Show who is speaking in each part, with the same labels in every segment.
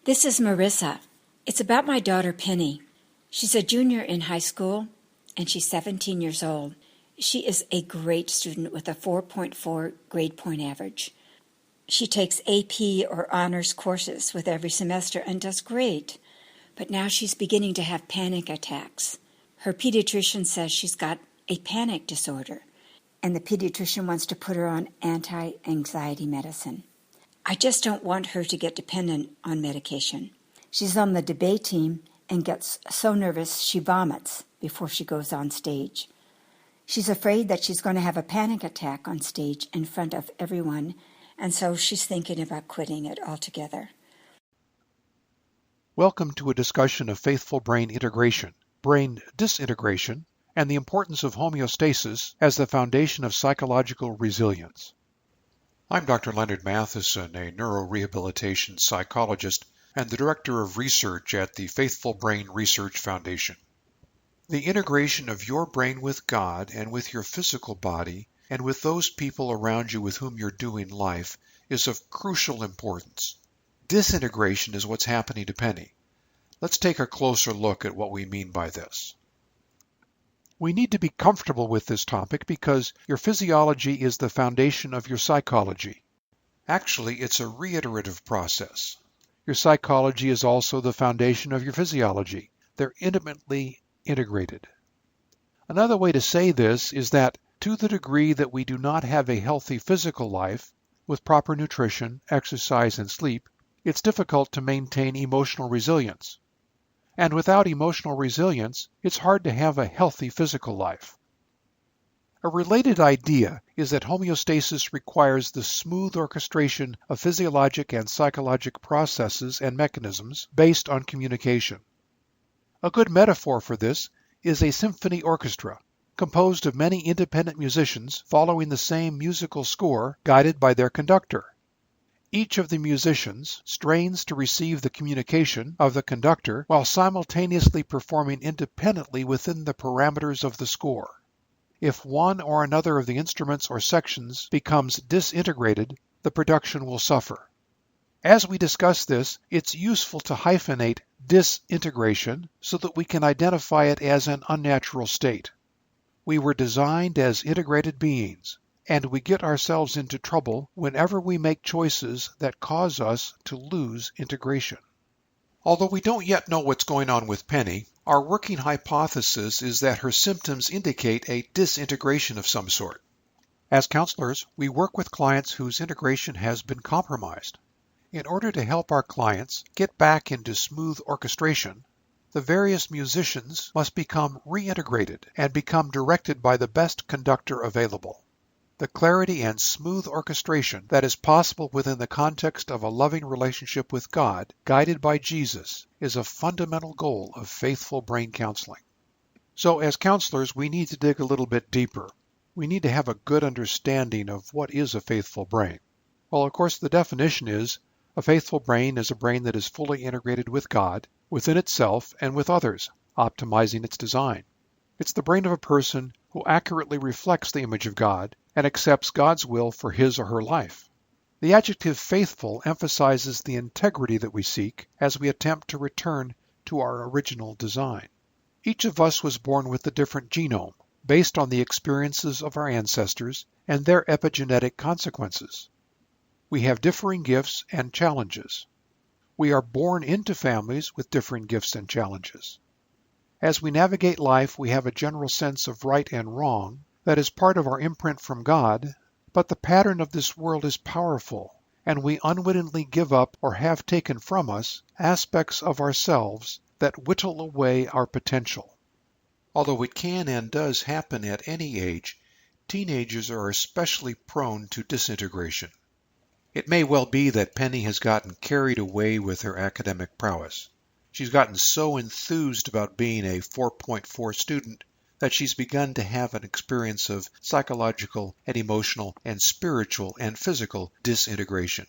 Speaker 1: This is Marissa. It's about my daughter Penny. She's a junior in high school, and she's 17 years old. She is a great student with a 4.4 grade point average. She takes AP or honors courses with every semester and does great, but now she's beginning to have panic attacks. Her pediatrician says she's got a panic disorder, and the pediatrician wants to put her on anti-anxiety medicine. I just don't want her to get dependent on medication. She's on the debate team and gets so nervous she vomits before she goes on stage. She's afraid that she's going to have a panic attack on stage in front of everyone, and so she's thinking about quitting it altogether.
Speaker 2: Welcome to a discussion of faithful brain integration, brain disintegration, and the importance of homeostasis as the foundation of psychological resilience. I'm Dr. Leonard Matheson, a neurorehabilitation psychologist and the Director of Research at the Faithful Brain Research Foundation. The integration of your brain with God and with your physical body and with those people around you with whom you're doing life is of crucial importance. Disintegration is what's happening to Penny. Let's take a closer look at what we mean by this. We need to be comfortable with this topic because your physiology is the foundation of your psychology. Actually, it's a reiterative process. Your psychology is also the foundation of your physiology. They're intimately integrated. Another way to say this is that to the degree that we do not have a healthy physical life, with proper nutrition, exercise, and sleep, it's difficult to maintain emotional resilience. And without emotional resilience, it's hard to have a healthy physical life. A related idea is that homeostasis requires the smooth orchestration of physiologic and psychologic processes and mechanisms based on communication. A good metaphor for this is a symphony orchestra, composed of many independent musicians following the same musical score guided by their conductor. Each of the musicians strains to receive the communication of the conductor while simultaneously performing independently within the parameters of the score. If one or another of the instruments or sections becomes disintegrated, the production will suffer. As we discuss this, it's useful to hyphenate disintegration so that we can identify it as an unnatural state. We were designed as integrated beings, and we get ourselves into trouble whenever we make choices that cause us to lose integration. Although we don't yet know what's going on with Penny, our working hypothesis is that her symptoms indicate a disintegration of some sort. As counselors, we work with clients whose integration has been compromised. In order to help our clients get back into smooth orchestration, the various musicians must become reintegrated and become directed by the best conductor available. The clarity and smooth orchestration that is possible within the context of a loving relationship with God, guided by Jesus, is a fundamental goal of faithful brain counseling. So as counselors, we need to dig a little bit deeper. We need to have a good understanding of what is a faithful brain. Well, of course, the definition is a faithful brain is a brain that is fully integrated with God, within itself, and with others, optimizing its design. It's the brain of a person who accurately reflects the image of God and accepts God's will for his or her life. The adjective faithful emphasizes the integrity that we seek as we attempt to return to our original design. Each of us was born with a different genome, based on the experiences of our ancestors and their epigenetic consequences. We have differing gifts and challenges. We are born into families with differing gifts and challenges. As we navigate life, we have a general sense of right and wrong that is part of our imprint from God, but the pattern of this world is powerful, and we unwittingly give up or have taken from us aspects of ourselves that whittle away our potential. Although it can and does happen at any age, teenagers are especially prone to disintegration. It may well be that Penny has gotten carried away with her academic prowess. She's gotten so enthused about being a 4.4 student that she's begun to have an experience of psychological and emotional and spiritual and physical disintegration.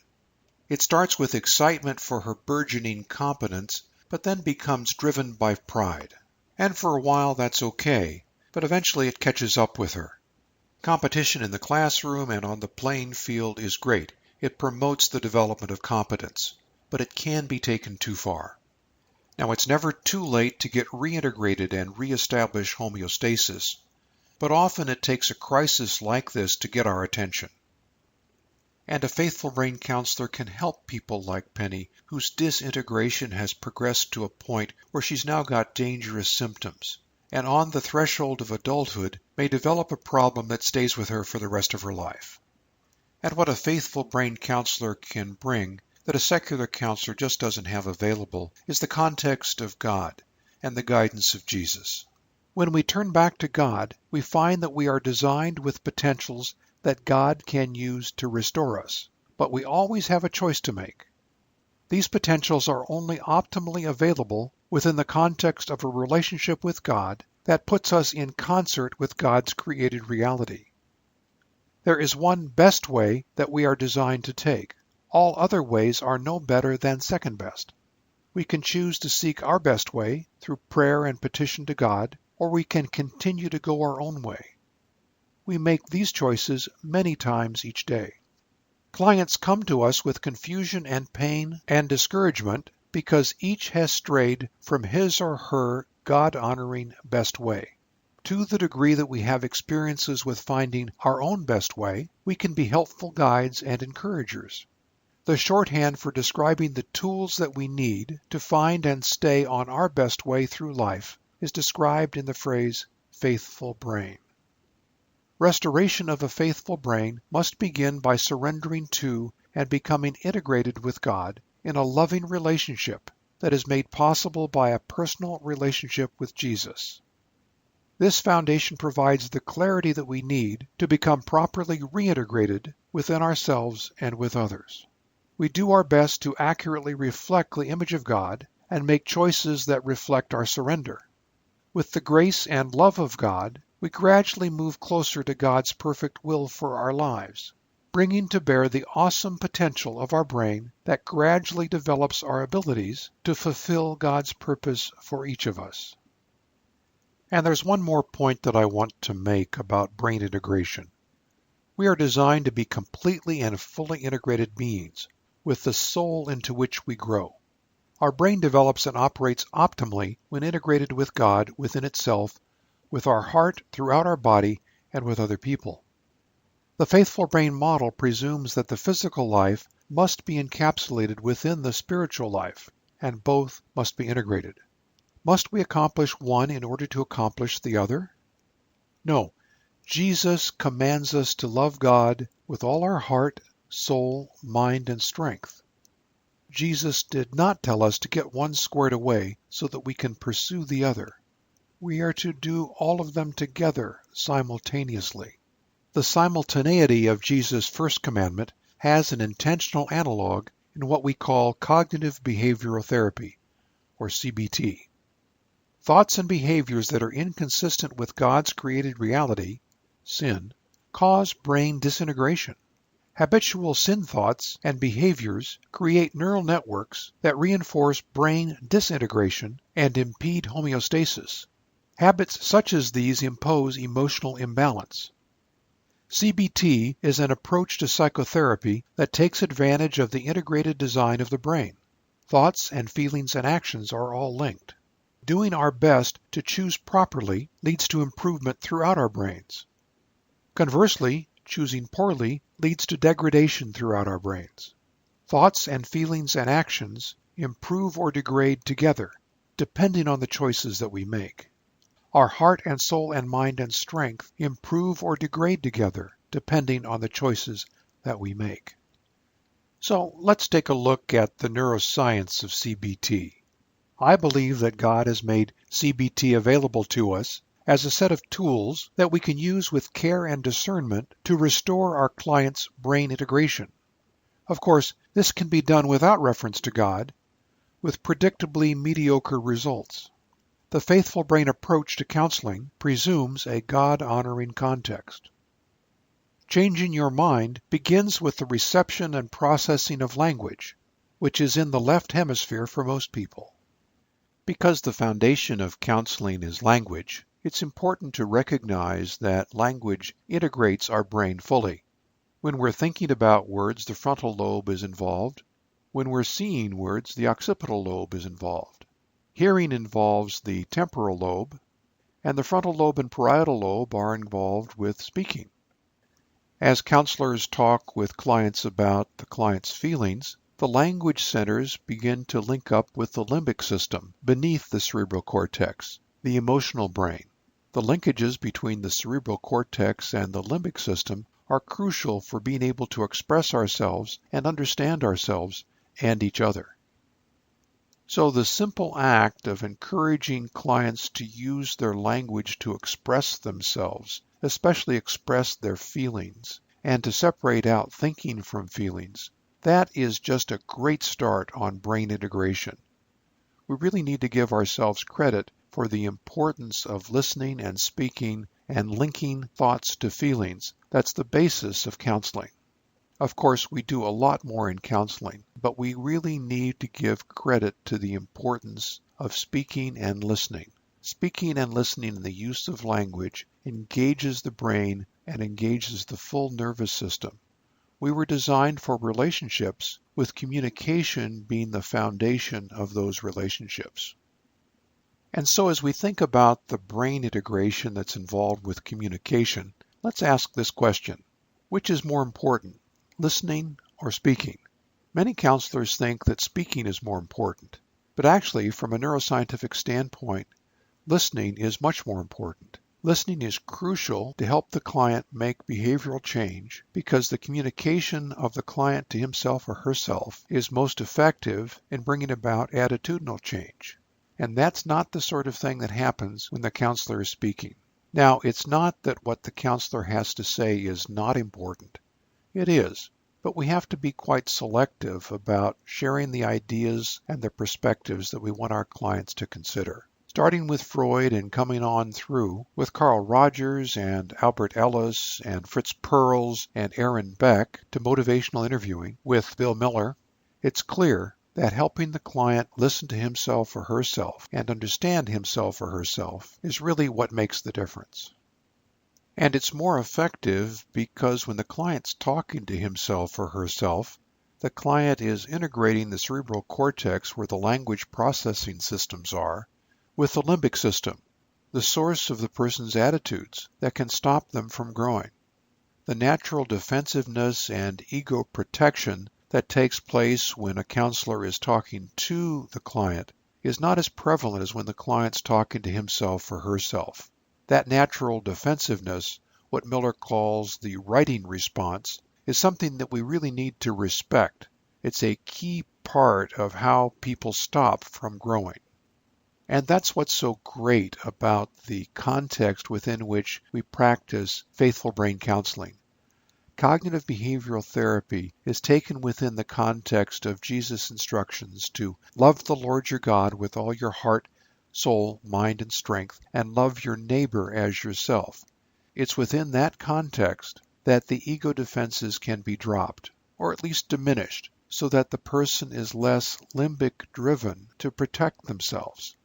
Speaker 2: It starts with excitement for her burgeoning competence, but then becomes driven by pride. And for a while that's okay, but eventually it catches up with her. Competition in the classroom and on the playing field is great. It promotes the development of competence. but it can be taken too far. Now, it's never too late to get reintegrated and reestablish homeostasis, but often it takes a crisis like this to get our attention. And a faithful brain counselor can help people like Penny, whose disintegration has progressed to a point where she's now got dangerous symptoms, and on the threshold of adulthood may develop a problem that stays with her for the rest of her life. And what a faithful brain counselor can bring that a secular counselor just doesn't have available is the context of God and the guidance of Jesus. When we turn back to God, we find that we are designed with potentials that God can use to restore us, but we always have a choice to make. These potentials are only optimally available within the context of a relationship with God that puts us in concert with God's created reality. There is one best way that we are designed to take. All other ways are no better than second best. We can choose to seek our best way through prayer and petition to God, or we can continue to go our own way. We make these choices many times each day. Clients come to us with confusion and pain and discouragement because each has strayed from his or her God-honoring best way. To the degree that we have experiences with finding our own best way, we can be helpful guides and encouragers. The shorthand for describing the tools that we need to find and stay on our best way through life is described in the phrase faithful brain. Restoration of a faithful brain must begin by surrendering to and becoming integrated with God in a loving relationship that is made possible by a personal relationship with Jesus. This foundation provides the clarity that we need to become properly reintegrated within ourselves and with others. We do our best to accurately reflect the image of God and make choices that reflect our surrender. With the grace and love of God, we gradually move closer to God's perfect will for our lives, bringing to bear the awesome potential of our brain that gradually develops our abilities to fulfill God's purpose for each of us. And there's one more point that I want to make about brain integration. We are designed to be completely and fully integrated beings, with the soul into which we grow. Our brain develops and operates optimally when integrated with God within itself, with our heart throughout our body, and with other people. The faithful brain model presumes that the physical life must be encapsulated within the spiritual life, and both must be integrated. Must we accomplish one in order to accomplish the other? No. Jesus commands us to love God with all our heart, soul, mind, and strength. Jesus did not tell us to get one squared away so that we can pursue the other. We are to do all of them together simultaneously. The simultaneity of Jesus' first commandment has an intentional analog in what we call cognitive behavioral therapy, or CBT. Thoughts and behaviors that are inconsistent with God's created reality, sin, cause brain disintegration. Habitual sin thoughts and behaviors create neural networks that reinforce brain disintegration and impede homeostasis. Habits such as these impose emotional imbalance. CBT is an approach to psychotherapy that takes advantage of the integrated design of the brain. Thoughts and feelings and actions are all linked. Doing our best to choose properly leads to improvement throughout our brains. Conversely, choosing poorly leads to degradation throughout our brains. Thoughts and feelings and actions improve or degrade together, depending on the choices that we make. Our heart and soul and mind and strength improve or degrade together, depending on the choices that we make. So let's take a look at the neuroscience of CBT. I believe that God has made CBT available to us as a set of tools that we can use with care and discernment to restore our clients' brain integration. Of course, this can be done without reference to God, with predictably mediocre results. The faithful brain approach to counseling presumes a God-honoring context. Changing your mind begins with the reception and processing of language, which is in the left hemisphere for most people. Because the foundation of counseling is language, it's important to recognize that language integrates our brain fully. When we're thinking about words, the frontal lobe is involved. When we're seeing words, the occipital lobe is involved. Hearing involves the temporal lobe, and the frontal lobe and parietal lobe are involved with speaking. As counselors talk with clients about the client's feelings, the language centers begin to link up with the limbic system beneath the cerebral cortex, the emotional brain. The linkages between the cerebral cortex and the limbic system are crucial for being able to express ourselves and understand ourselves and each other. So the simple act of encouraging clients to use their language to express themselves, especially express their feelings, and to separate out thinking from feelings, that is just a great start on brain integration. We really need to give ourselves credit for the importance of listening and speaking and linking thoughts to feelings. That's the basis of counseling. Of course, we do a lot more in counseling, but we really need to give credit to the importance of speaking and listening. Speaking and listening in the use of language engages the brain and engages the full nervous system. We were designed for relationships, with communication being the foundation of those relationships. And so as we think about the brain integration that's involved with communication, let's ask this question: which is more important, listening or speaking? Many counselors think that speaking is more important, but actually, from a neuroscientific standpoint, listening is much more important. Listening is crucial to help the client make behavioral change because the communication of the client to himself or herself is most effective in bringing about attitudinal change. And that's not the sort of thing that happens when the counselor is speaking. Now, it's not that what the counselor has to say is not important. It is, but we have to be quite selective about sharing the ideas and the perspectives that we want our clients to consider. Starting with Freud and coming on through with Carl Rogers and Albert Ellis and Fritz Perls and Aaron Beck to motivational interviewing with Bill Miller, it's clear that helping the client listen to himself or herself and understand himself or herself is really what makes the difference. And it's more effective because when the client's talking to himself or herself, the client is integrating the cerebral cortex where the language processing systems are with the limbic system, the source of the person's attitudes that can stop them from growing. The natural defensiveness and ego protection that takes place when a counselor is talking to the client is not as prevalent as when the client's talking to himself or herself. That natural defensiveness, what Miller calls the writing response, is something that we really need to respect. It's a key part of how people stop from growing. And that's what's so great about the context within which we practice faithful brain counseling. Cognitive behavioral therapy is taken within the context of Jesus' instructions to love the Lord your God with all your heart, soul, mind, and strength, and love your neighbor as yourself. It's within that context that the ego defenses can be dropped, or at least diminished, so that the person is less limbic-driven to protect themselves.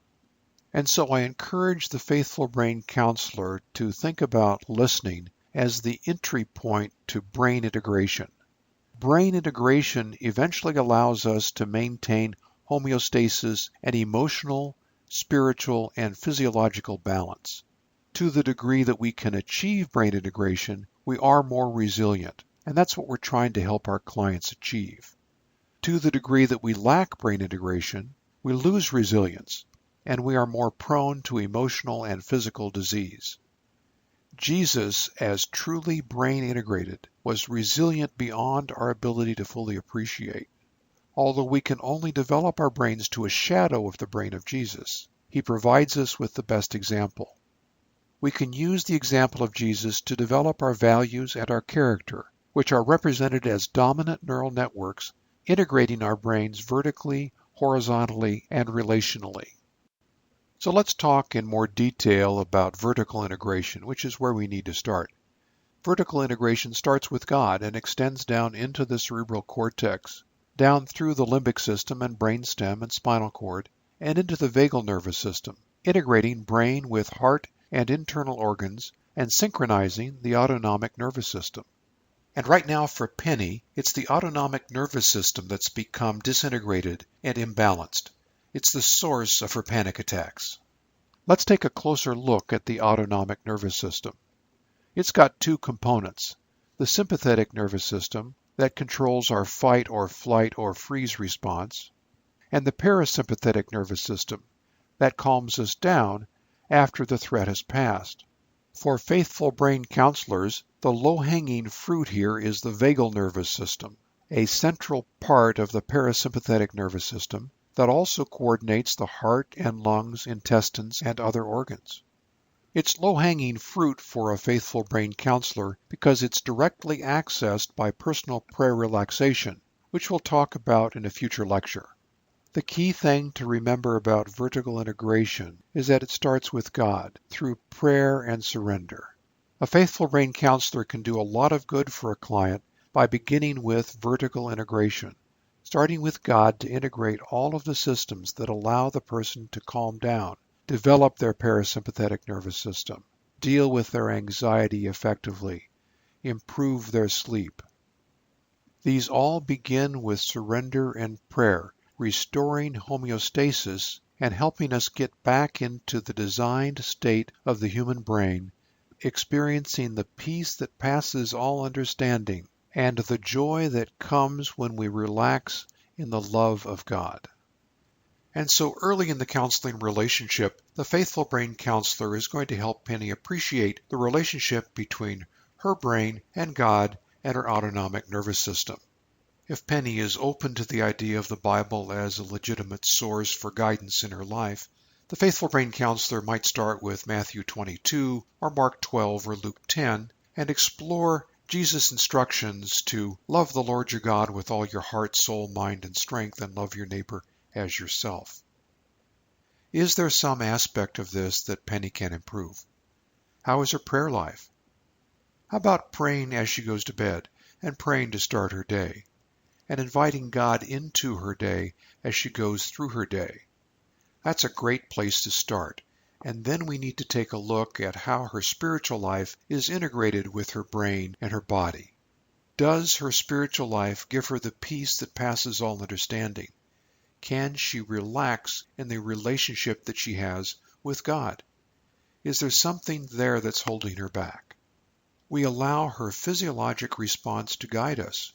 Speaker 2: And so I encourage the faithful brain counselor to think about listening as the entry point to brain integration. Brain integration eventually allows us to maintain homeostasis and emotional, spiritual, and physiological balance. To the degree that we can achieve brain integration, we are more resilient, and that's what we're trying to help our clients achieve. To the degree that we lack brain integration, we lose resilience, and we are more prone to emotional and physical disease. Jesus, as truly brain integrated, was resilient beyond our ability to fully appreciate. Although we can only develop our brains to a shadow of the brain of Jesus, he provides us with the best example. We can use the example of Jesus to develop our values and our character, which are represented as dominant neural networks integrating our brains vertically, horizontally, and relationally. So let's talk in more detail about vertical integration, which is where we need to start. Vertical integration starts with God and extends down into the cerebral cortex, down through the limbic system and brainstem and spinal cord, and into the vagal nervous system, integrating brain with heart and internal organs and synchronizing the autonomic nervous system. And right now for Penny, it's the autonomic nervous system that's become disintegrated and imbalanced. It's the source of her panic attacks. Let's take a closer look at the autonomic nervous system. It's got two components: the sympathetic nervous system that controls our fight or flight or freeze response, and the parasympathetic nervous system that calms us down after the threat has passed. For faithful brain counselors, the low-hanging fruit here is the vagal nervous system, a central part of the parasympathetic nervous system that also coordinates the heart and lungs, intestines, and other organs. It's low-hanging fruit for a faithful brain counselor because it's directly accessed by personal prayer relaxation, which we'll talk about in a future lecture. The key thing to remember about vertical integration is that it starts with God through prayer and surrender. A faithful brain counselor can do a lot of good for a client by beginning with vertical integration, starting with God to integrate all of the systems that allow the person to calm down, develop their parasympathetic nervous system, deal with their anxiety effectively, improve their sleep. These all begin with surrender and prayer, restoring homeostasis and helping us get back into the designed state of the human brain, experiencing the peace that passes all understanding and the joy that comes when we relax in the love of God. And so early in the counseling relationship, the faithful brain counselor is going to help Penny appreciate the relationship between her brain and God and her autonomic nervous system. If Penny is open to the idea of the Bible as a legitimate source for guidance in her life, the faithful brain counselor might start with Matthew 22 or Mark 12 or Luke 10 and explore Jesus' instructions to love the Lord your God with all your heart, soul, mind, and strength, and love your neighbor as yourself. Is there some aspect of this that Penny can improve? How is her prayer life? How about praying as she goes to bed and praying to start her day, and inviting God into her day as she goes through her day? That's a great place to start, and then we need to take a look at how her spiritual life is integrated with her brain and her body. Does her spiritual life give her the peace that passes all understanding? Can she relax in the relationship that she has with God? Is there something there that's holding her back? We allow her physiologic response to guide us.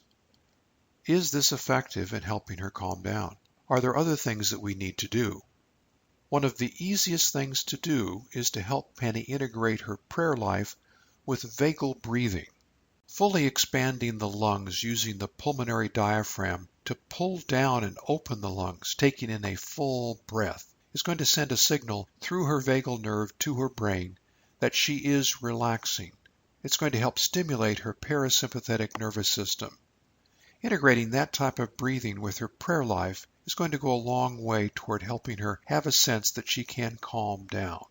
Speaker 2: Is this effective in helping her calm down? Are there other things that we need to do? One of the easiest things to do is to help Penny integrate her prayer life with vagal breathing. Fully expanding the lungs using the pulmonary diaphragm to pull down and open the lungs, taking in a full breath, is going to send a signal through her vagal nerve to her brain that she is relaxing. It's going to help stimulate her parasympathetic nervous system. Integrating that type of breathing with her prayer life is going to go a long way toward helping her have a sense that she can calm down.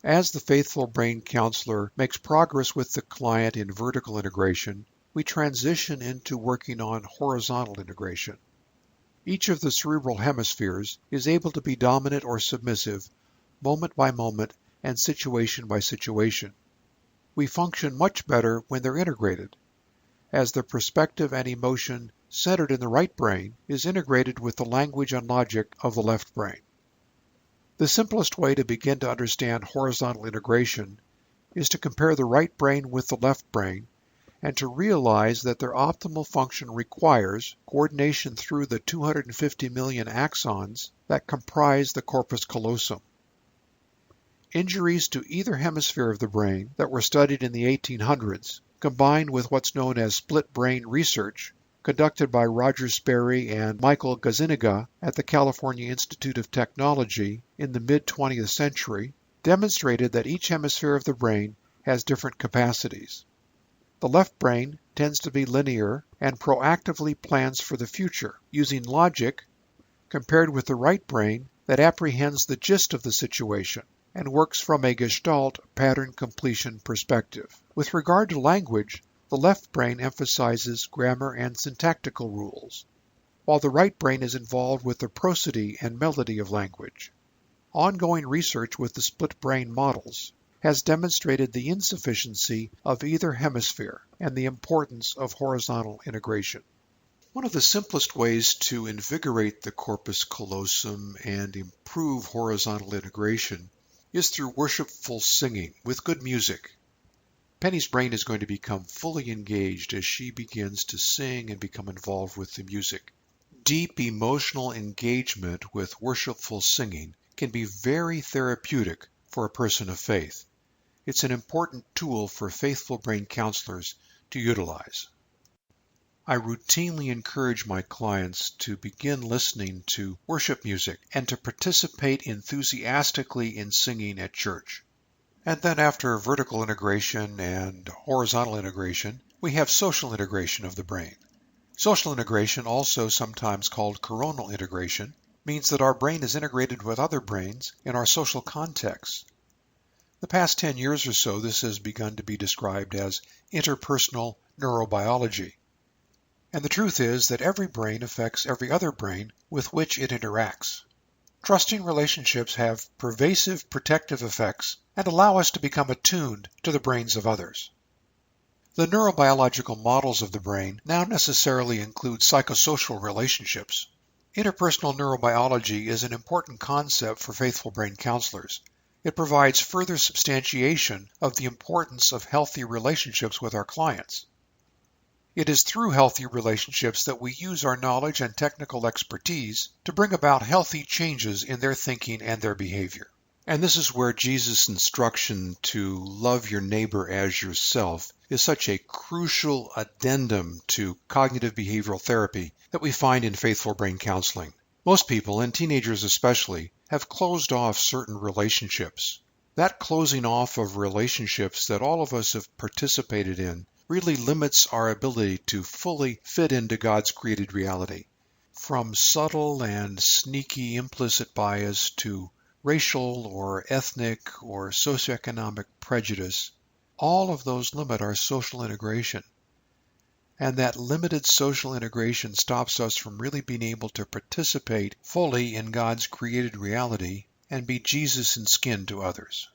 Speaker 2: As the faithful brain counselor makes progress with the client in vertical integration, we transition into working on horizontal integration. Each of the cerebral hemispheres is able to be dominant or submissive, moment by moment and situation by situation. We function much better when they're integrated, as the perspective and emotion centered in the right brain is integrated with the language and logic of the left brain. The simplest way to begin to understand horizontal integration is to compare the right brain with the left brain and to realize that their optimal function requires coordination through the 250 million axons that comprise the corpus callosum. Injuries to either hemisphere of the brain that were studied in the 1800s, combined with what's known as split brain research, conducted by Roger Sperry and Michael Gazzaniga at the California Institute of Technology in the mid-20th century, demonstrated that each hemisphere of the brain has different capacities. The left brain tends to be linear and proactively plans for the future, using logic, compared with the right brain that apprehends the gist of the situation and works from a Gestalt pattern completion perspective. With regard to language, the left brain emphasizes grammar and syntactical rules, while the right brain is involved with the prosody and melody of language. Ongoing research with the split brain models has demonstrated the insufficiency of either hemisphere and the importance of horizontal integration. One of the simplest ways to invigorate the corpus callosum and improve horizontal integration is through worshipful singing with good music. Penny's brain is going to become fully engaged as she begins to sing and become involved with the music. Deep emotional engagement with worshipful singing can be very therapeutic for a person of faith. It's an important tool for faithful brain counselors to utilize. I routinely encourage my clients to begin listening to worship music and to participate enthusiastically in singing at church. And then after vertical integration and horizontal integration, we have social integration of the brain. Social integration, also sometimes called coronal integration, means that our brain is integrated with other brains in our social contexts. The past 10 years or so, this has begun to be described as interpersonal neurobiology. And the truth is that every brain affects every other brain with which it interacts. Trusting relationships have pervasive protective effects and allow us to become attuned to the brains of others. The neurobiological models of the brain now necessarily include psychosocial relationships. Interpersonal neurobiology is an important concept for faithful brain counselors. It provides further substantiation of the importance of healthy relationships with our clients. It is through healthy relationships that we use our knowledge and technical expertise to bring about healthy changes in their thinking and their behavior. And this is where Jesus' instruction to love your neighbor as yourself is such a crucial addendum to cognitive behavioral therapy that we find in faithful brain counseling. Most people, and teenagers especially, have closed off certain relationships. That closing off of relationships that all of us have participated in really limits our ability to fully fit into God's created reality. From subtle and sneaky implicit bias to racial or ethnic or socioeconomic prejudice, all of those limit our social integration. And that limited social integration stops us from really being able to participate fully in God's created reality and be Jesus in skin to others.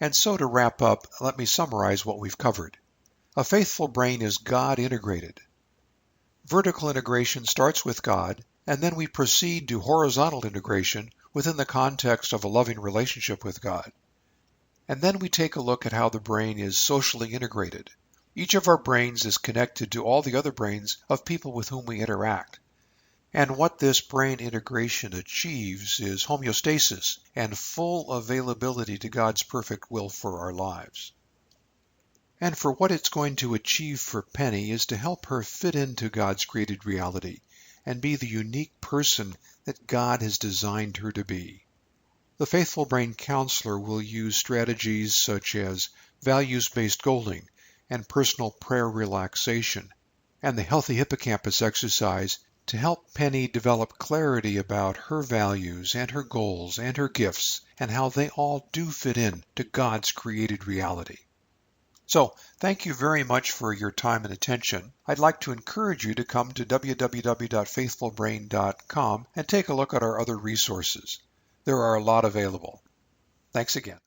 Speaker 2: And so to wrap up, let me summarize what we've covered. A faithful brain is God-integrated. Vertical integration starts with God, and then we proceed to horizontal integration within the context of a loving relationship with God. And then we take a look at how the brain is socially integrated. Each of our brains is connected to all the other brains of people with whom we interact. And what this brain integration achieves is homeostasis and full availability to God's perfect will for our lives. And for what it's going to achieve for Penny is to help her fit into God's created reality and be the unique person that God has designed her to be. The faithful brain counselor will use strategies such as values-based goaling and personal prayer relaxation and the healthy hippocampus exercise to help Penny develop clarity about her values and her goals and her gifts and how they all do fit in to God's created reality. So, thank you very much for your time and attention. I'd like to encourage you to come to www.faithfulbrain.com and take a look at our other resources. There are a lot available. Thanks again.